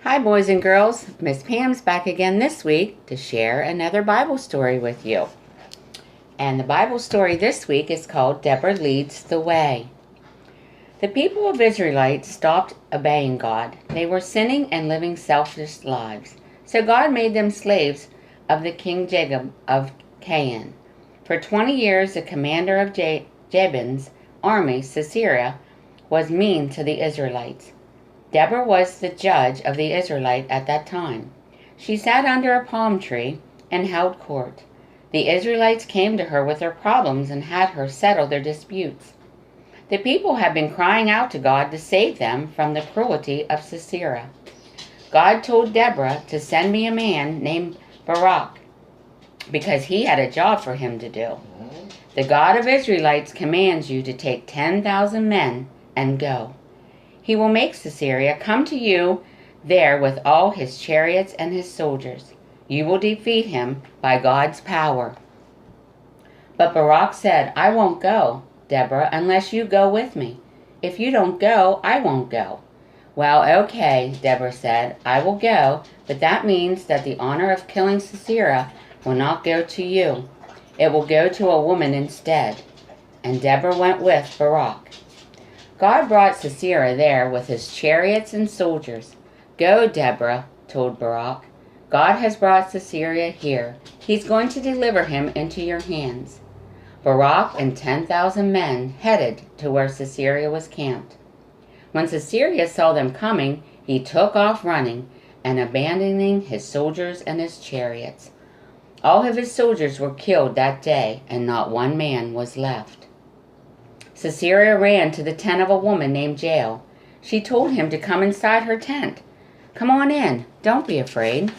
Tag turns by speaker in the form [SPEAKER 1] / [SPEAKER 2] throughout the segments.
[SPEAKER 1] Hi, boys and girls. Miss Pam's back again this week to share another Bible story with you. And the Bible story this week is called Deborah Leads the Way. The people of Israelites stopped obeying God. They were sinning and living selfish lives. So God made them slaves of the king Jacob of Canaan. For 20 years, the commander of Jabin's army, Sisera, was mean to the Israelites. Deborah was the judge of the Israelites at that time. She sat under a palm tree and held court. The Israelites came to her with their problems and had her settle their disputes. The people had been crying out to God to save them from the cruelty of Sisera. God told Deborah to send me a man named Barak, because he had a job for him to do. The God of Israelites commands you to take 10,000 men and go. He will make Sisera come to you there with all his chariots and his soldiers. You will defeat him by God's power. But Barak said, I won't go, Deborah, unless you go with me. If you don't go, I won't go. Well, okay, Deborah said, I will go, but that means that the honor of killing Sisera will not go to you. It will go to a woman instead. And Deborah went with Barak. God brought Sisera there with his chariots and soldiers. Go, Deborah, told Barak. God has brought Sisera here. He's going to deliver him into your hands. Barak and 10,000 men headed to where Sisera was camped. When Sisera saw them coming, he took off running and abandoning his soldiers and his chariots. All of his soldiers were killed that day, and not one man was left. Sisera ran to the tent of a woman named Jael. She told him to come inside her tent. Come on in. Don't be afraid.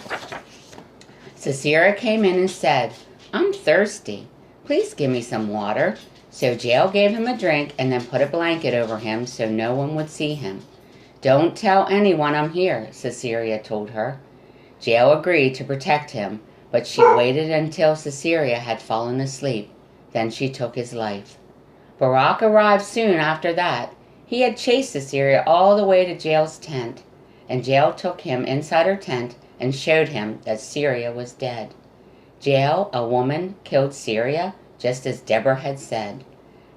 [SPEAKER 1] Sisera came in and said, I'm thirsty. Please give me some water. So Jael gave him a drink and then put a blanket over him so no one would see him. Don't tell anyone I'm here, Sisera told her. Jael agreed to protect him, but she waited until Sisera had fallen asleep. Then she took his life. Barak arrived soon after that. He had chased Sisera all the way to Jael's tent, and Jael took him inside her tent and showed him that Sisera was dead. Jael, a woman, killed Sisera, just as Deborah had said.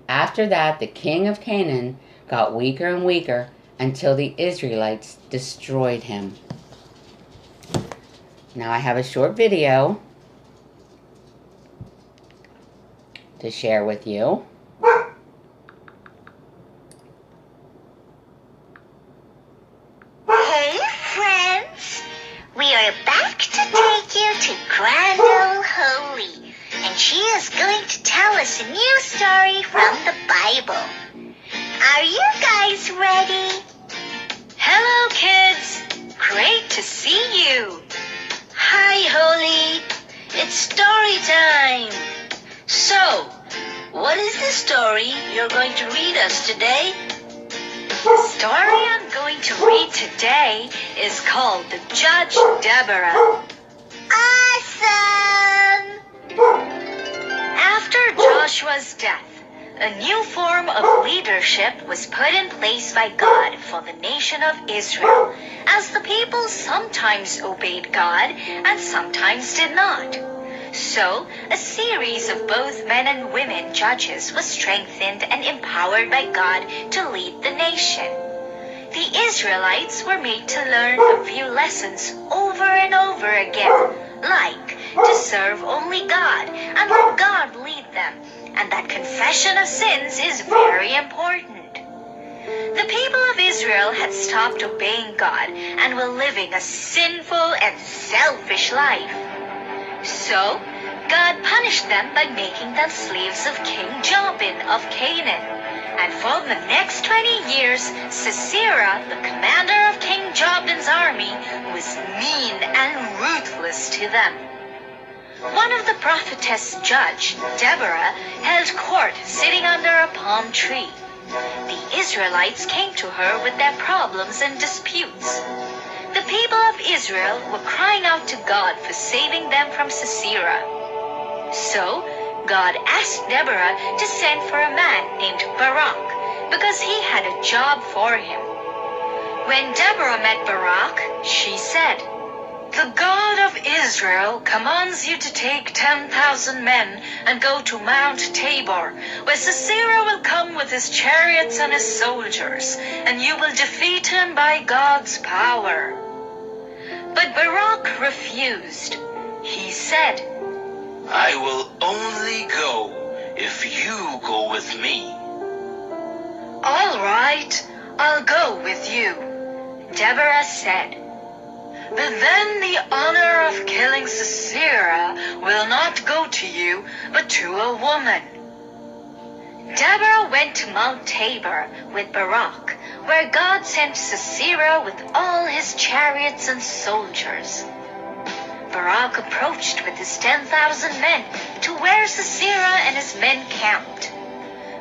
[SPEAKER 1] After that, the king of Canaan got weaker and weaker until the Israelites destroyed him. Now I have a short video to share with you.
[SPEAKER 2] Hey friends, we are back to take you to Grand Ole Holy, and she is going to tell us a new story from the Bible. Are you guys ready?
[SPEAKER 3] Hello kids, great to see you. Hi Holy, it's story time. So, what is the story you're going to read us today? The story I'm going to read today is called The Judge Deborah.
[SPEAKER 2] Awesome!
[SPEAKER 3] After Joshua's death, a new form of leadership was put in place by God for the nation of Israel, as the people sometimes obeyed God and sometimes did not. So, a series of both men and women judges was strengthened and empowered by God to lead the nation. The Israelites were made to learn a few lessons over and over again, like to serve only God and let God lead them, and that confession of sins is very important. The people of Israel had stopped obeying God and were living a sinful and selfish life. So, God punished them by making them slaves of King Jabin of Canaan. And for the next 20 years, Sisera, the commander of King Jabin's army, was mean and ruthless to them. One of the prophetess judge, Deborah, held court sitting under a palm tree. The Israelites came to her with their problems and disputes. The people of Israel were crying out to God for saving them from Sisera. So, God asked Deborah to send for a man named Barak, because he had a job for him. When Deborah met Barak, she said, "The God of Israel commands you to take 10,000 men and go to Mount Tabor, where Sisera will come with his chariots and his soldiers, and you will defeat him by God's power." But Barak refused. He said,
[SPEAKER 4] "I will only go if you go with me."
[SPEAKER 3] "All right, I'll go with you," Deborah said. "But then the honor of killing Sisera will not go to you, but to a woman." Deborah went to Mount Tabor with Barak, where God sent Sisera with all his chariots and soldiers. Barak approached with his 10,000 men to where Sisera and his men camped.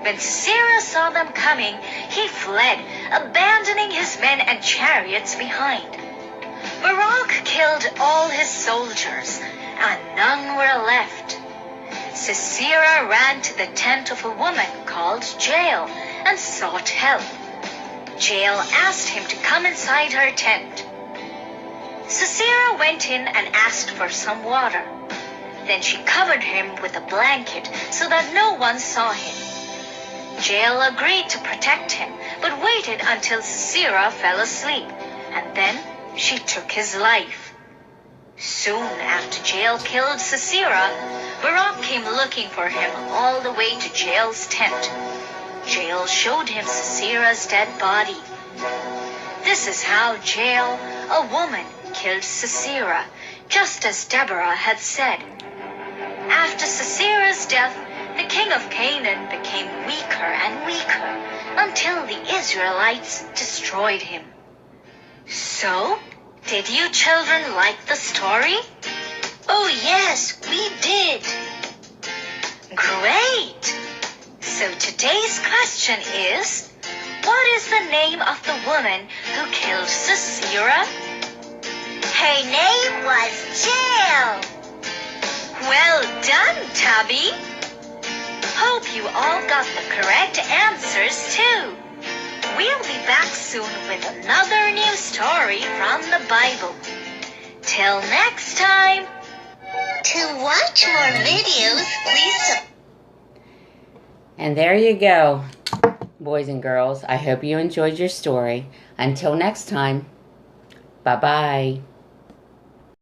[SPEAKER 3] When Sisera saw them coming, he fled, abandoning his men and chariots behind. Barak killed all his soldiers, and none were left. Sisera ran to the tent of a woman called Jael and sought help. Jael asked him to come inside her tent. Sisera went in and asked for some water. Then she covered him with a blanket so that no one saw him. Jael agreed to protect him, but waited until Sisera fell asleep, and then she took his life. Soon after Jael killed Sisera, Barak came looking for him all the way to Jael's tent. Jael showed him Sisera's dead body. This is how Jael, a woman, killed Sisera, just as Deborah had said. After Sisera's death, the king of Canaan became weaker and weaker until the Israelites destroyed him. So, did you children like the story?
[SPEAKER 2] Oh yes, we did.
[SPEAKER 3] Great! So today's question is, what is the name of the woman who killed Sisera?
[SPEAKER 2] Her name was Jael.
[SPEAKER 3] Well done, Tabby! Hope you all got the correct answers too. We'll be back soon with another new story from the Bible. Till next time!
[SPEAKER 2] To watch more videos, please
[SPEAKER 1] And there you go, boys and girls. I hope you enjoyed your story. Until next time, bye-bye.